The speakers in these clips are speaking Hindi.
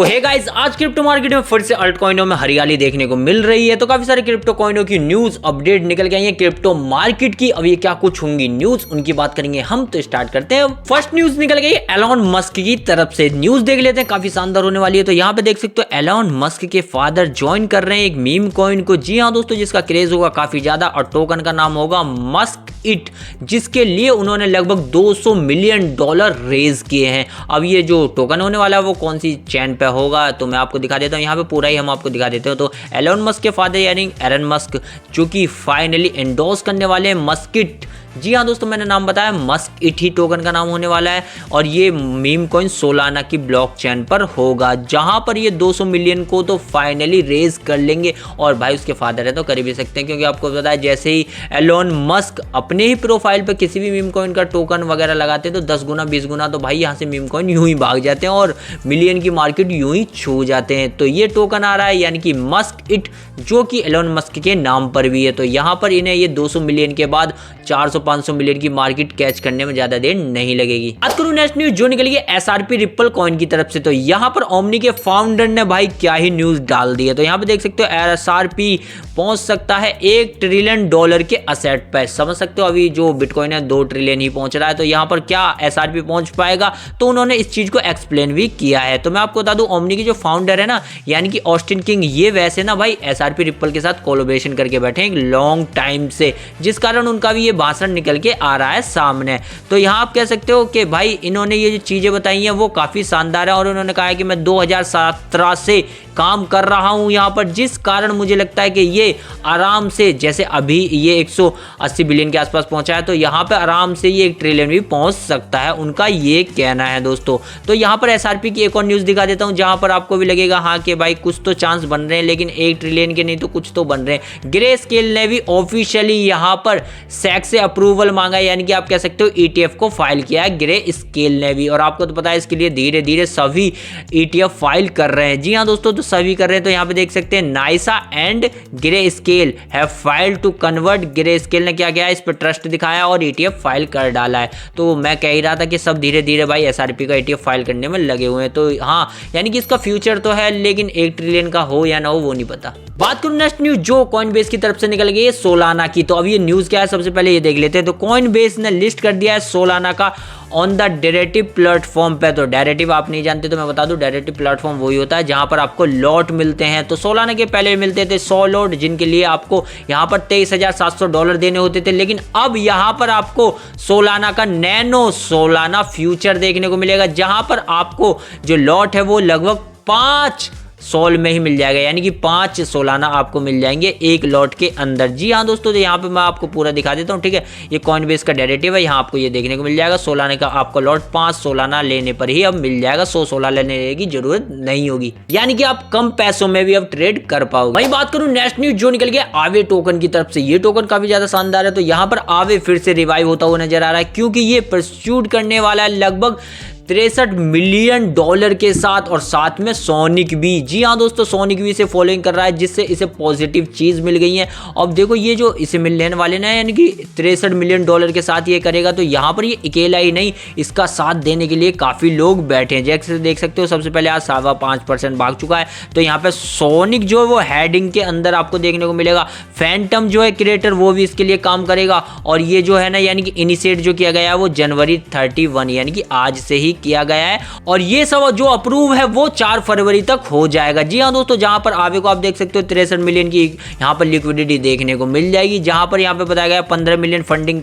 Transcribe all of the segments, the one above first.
तो हे गाइस, आज क्रिप्टो मार्केट में फिर से अल्ट कॉइनों में हरियाली देखने को मिल रही है। तो काफी सारे क्रिप्टो कॉइनों की न्यूज अपडेट निकल के आई है क्रिप्टो मार्केट की। अब ये क्या कुछ होंगी न्यूज, उनकी बात करेंगे हम। तो स्टार्ट करते हैं। फर्स्ट न्यूज निकल गई एलोन मस्क की तरफ से। न्यूज देख लेते हैं, काफी शानदार होने वाली है। तो यहाँ पे देख सकते हो एलोन मस्क के फादर ज्वाइन कर रहे हैं एक मीम कॉइन को। जी हाँ दोस्तों, जिसका क्रेज होगा काफी ज्यादा और टोकन का नाम होगा मस्क इट, जिसके लिए उन्होंने लगभग $200 मिलियन रेज किए हैं। अब ये जो टोकन होने वाला है वो कौन सी चैन पे होगा तो मैं आपको दिखा देता हूँ। यहाँ पे पूरा ही हम आपको दिखा देते हो। तो एलोन मस्क के फादर यानी एरन मस्क जो कि फाइनली एंडोर्स करने वाले हैं मस्किट। जी हाँ दोस्तों, मैंने नाम बताया, मस्क इट ही टोकन का नाम होने वाला है। और ये मीम कॉइन सोलाना की ब्लॉकचेन पर होगा, जहां पर ये 200 मिलियन को तो फाइनली रेज कर लेंगे। और भाई उसके फादर है तो कर भी सकते हैं, क्योंकि आपको पता है जैसे ही एलोन मस्क अपने ही प्रोफाइल पर किसी भी मीम कॉइन का टोकन वगैरह लगाते हैं तो 10 गुना 20 गुना तो भाई यहाँ से मीम कॉइन यूं ही भाग जाते हैं और मिलियन की मार्केट यूं ही छू जाते हैं। तो ये टोकन आ रहा है यानी कि मस्क इट, जो कि एलोन मस्क के नाम पर भी है। तो यहाँ पर इन्हें ये 200 मिलियन के बाद 400-500 मिलियन की मार्केट कैच करने में ज्यादा देर नहीं लगेगी। बात करूं नेक्स्ट न्यूज जो निकली है एसआरपी रिपल कॉइन की तरफ से। तो यहाँ पर ओमनी के फाउंडर ने भाई क्या ही न्यूज डाल दी है। तो यहाँ पे देख सकते हो एसआरपी पहुंच सकता है $1 ट्रिलियन के असेट पर। समझ सकते हो अभी जो बिटकॉइन है 2 ट्रिलियन ही पहुंच रहा है। तो यहाँ पर क्या एसआरपी पहुंच पाएगा, तो उन्होंने इस चीज को एक्सप्लेन भी किया है। तो मैं आपको बता दूं ओमनी के जो फाउंडर है ना यानी कि ऑस्टिन किंग, ये वैसे ना भाई एसआरपी रिपल के साथ कोलैबोरेशन करके बैठे हैं लॉन्ग टाइम से, जिस कारण उनका भी ये भाषण निकल के आ रहा है सामने। तो यहाँ आप कह सकते हो कि भाई इन्होंने ये जो चीजें बताई हैं वो काफी शानदार है। और उन्होंने कहा है कि मैं 2017 से काम कर रहा हूं यहाँ पर, जिस कारण मुझे लगता है कि ये आराम से, जैसे अभी ये 180 बिलियन के आसपास पहुंचा है, तो यहाँ पे आराम से ये 1 ट्रिलियन भी पहुंच सकता है, उनका ये कहना है दोस्तों। तो यहाँ पर एसआरपी की एक और न्यूज दिखा देता हूँ, जहां पर आपको भी लगेगा हाँ कि भाई कुछ तो चांस बन रहे हैं, लेकिन 1 ट्रिलियन के नहीं तो कुछ तो बन रहे हैं। ग्रे स्केल ने भी ऑफिशियली यहाँ पर सेक से अप्रूवल मांगा है, यानी कि आप कह सकते हो ETF को फाइल किया है ग्रे स्केल ने भी। और आपको तो पता है इसके लिए धीरे धीरे सभी ETF फाइल कर रहे हैं। जी हाँ दोस्तों, तो सभी कर रहे हैं। तो यहाँ पे देख सकते हैं Naisa and grey scale have failed to convert. Grey scale ने क्या किया, इस पर ट्रस्ट दिखाया और ETF फाइल कर डाला है। तो मैं कह ही रहा था कि सब धीरे धीरे भाई SRP का ETF फाइल करने में लगे हुए हैं। तो हाँ, यानी कि इसका फ्यूचर तो है, लेकिन 1 ट्रिलियन का हो या ना हो वो नहीं पता। बात करूं नेक्स्ट न्यूज जो कॉइनबेस की तरफ से निकल गई है सोलाना की। तो अब ये न्यूज क्या है सबसे पहले ये देख लेते हैं। तो कॉइनबेस ने लिस्ट कर दिया है सोलाना का ऑन द डेरिवेटिव प्लेटफॉर्म पे। तो डेरिवेटिव आप नहीं जानते तो मैं बता दूं, डेरिवेटिव प्लेटफॉर्म वही होता है जहां पर आपको लॉट मिलते हैं। तो सोलाना के पहले मिलते थे 100 लॉट, जिनके लिए आपको यहां पर $23,700 देने होते थे। लेकिन अब यहां पर आपको सोलाना का नैनो सोलाना फ्यूचर देखने को मिलेगा, जहां पर आपको जो लॉट है वो लगभग 5 सोल में ही मिल जाएगा, यानी कि 5 सोलाना आपको मिल जाएंगे एक लॉट के अंदर। जी हाँ दोस्तों, तो यहाँ पे मैं आपको पूरा दिखा देता हूँ, ठीक है। ये कॉइनबेस का डेरिवेटिव है, यहाँ आपको ये देखने को मिल जाएगा। सोलाना का आपको लॉट 5 सोलाना लेने पर ही अब मिल जाएगा, 100 सोलाना लेने की जरूरत नहीं होगी, यानी कि आप कम पैसों में भी अब ट्रेड कर पाओगे। वही बात करूँ नेक्स्ट न्यूज जो निकल गया आवे टोकन की तरफ से। ये टोकन काफी ज्यादा शानदार है। तो यहाँ पर आवे फिर से रिवाइव होता हुआ नजर आ रहा है, क्योंकि ये परस्यूट करने वाला है लगभग $63 मिलियन के साथ, और साथ में सोनिक भी। जी हाँ दोस्तों, सोनिक भी इसे फॉलोइंग कर रहा है, जिससे इसे पॉजिटिव चीज मिल गई है। अब देखो ये जो इसे मिलने वाले ना, यानी कि $63 मिलियन के साथ ये करेगा, तो यहाँ पर ये अकेला ही नहीं, इसका साथ देने के लिए काफी लोग बैठे हैं। जैसे देख सकते हो सबसे पहले आज 5.25% भाग चुका है। तो यहाँ पे सोनिक जो है वो हेडिंग के अंदर आपको देखने को मिलेगा। फैंटम जो है क्रिएटर वो भी इसके लिए काम करेगा। और ये जो है ना, यानी कि इनिशिएट जो किया गया है वो जनवरी 31 यानी कि आज से ही किया गया है। और ये सब जो अप्रूव है वो 4 फरवरी तक हो जाएगा। जी हाँ दोस्तों, जहां पर आवे को आप देख सकते हो 63 मिलियन की यहां पर लिक्विडिटी देखने को मिल जाएगी, जहां पर यहां पे बताया गया 15 मिलियन फंडिंग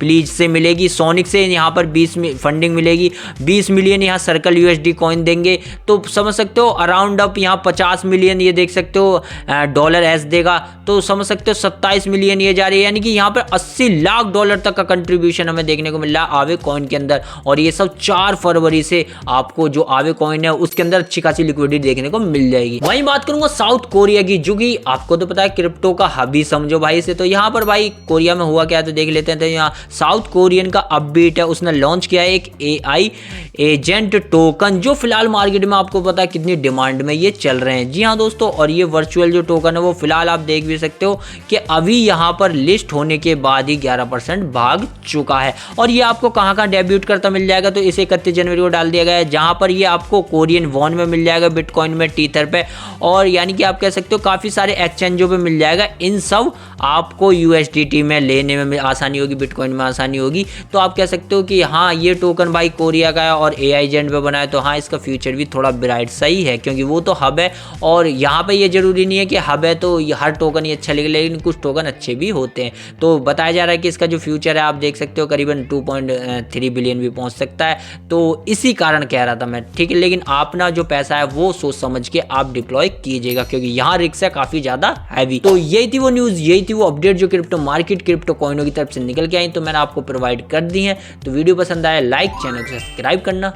प्लीज से मिलेगी। सोनिक से यहाँ पर 20 फंडिंग मिलेगी, 20 मिलियन यहाँ सर्कल USD कॉइन देंगे। तो समझ सकते हो अराउंड अप यहाँ 50 मिलियन ये देख सकते हो $S देगा। तो समझ सकते हो 27 मिलियन ये जा रही है, यानी कि यहाँ पर $80 लाख तक का कंट्रीब्यूशन हमें देखने को मिल रहा है आवे कॉइन के अंदर। और ये सब 4 फरवरी से आपको जो आवे कॉइन है उसके अंदर अच्छी खासी लिक्विडिटी देखने को मिल जाएगी। वहीं बात करूंगा साउथ कोरिया की, जो कि आपको तो पता है क्रिप्टो का हबी समझो भाई से। तो यहाँ पर भाई कोरिया में हुआ क्या तो देख लेते हैं। तो यहाँ साउथ कोरियन का अपबीट है, उसने लॉन्च किया है एक AI एजेंट टोकन, जो फिलहाल मार्केट में आपको पता है कितनी डिमांड में ये चल रहे हैं। जी हाँ दोस्तों, और ये वर्चुअल जो टोकन है वो फिलहाल आप देख भी सकते हो कि अभी यहाँ पर लिस्ट होने के बाद ही 11% भाग चुका है। और ये आपको कहाँ डेब्यूट करता मिल जाएगा, तो इसे 31 जनवरी को डाल दिया गया है, जहां पर ये आपको कोरियन वॉन में मिल जाएगा, बिटकॉइन में, टीथर पे, और यानी कि आप कह सकते हो काफ़ी सारे एक्सचेंजों पे मिल जाएगा। इन सब आपको USDT में लेने में आसानी होगी, बिटकॉइन में आसानी होगी। तो आप कह सकते हो कि हाँ, ये टोकन भाई कोरिया का है और AI एजेंट पे बना है, तो हाँ इसका फ्यूचर भी थोड़ा ब्राइट सही है, क्योंकि वो तो हब है। और यहाँ पे ये जरूरी नहीं है कि हब है तो हर टोकन ही अच्छा लगेगा, लेकिन कुछ टोकन अच्छे भी होते हैं। तो बताया जा रहा है कि इसका जो फ्यूचर है आप देख सकते हो करीबन 2.3 बिलियन भी पहुंच सकता है। तो इसी कारण कह रहा था मैं, ठीक है। लेकिन अपना जो पैसा है वो सोच समझ के आप डिप्लॉय कीजिएगा, क्योंकि यहाँ रिस्क है काफी ज्यादा हैवी। तो यही थी वो न्यूज, यही थी वो अपडेट जो क्रिप्टो मार्केट, क्रिप्टो कॉइनों की तरफ से निकल के आई, तो मैंने आपको प्रोवाइड कर दी है। तो वीडियो पसंद आया लाइक, चैनल को सब्सक्राइब करना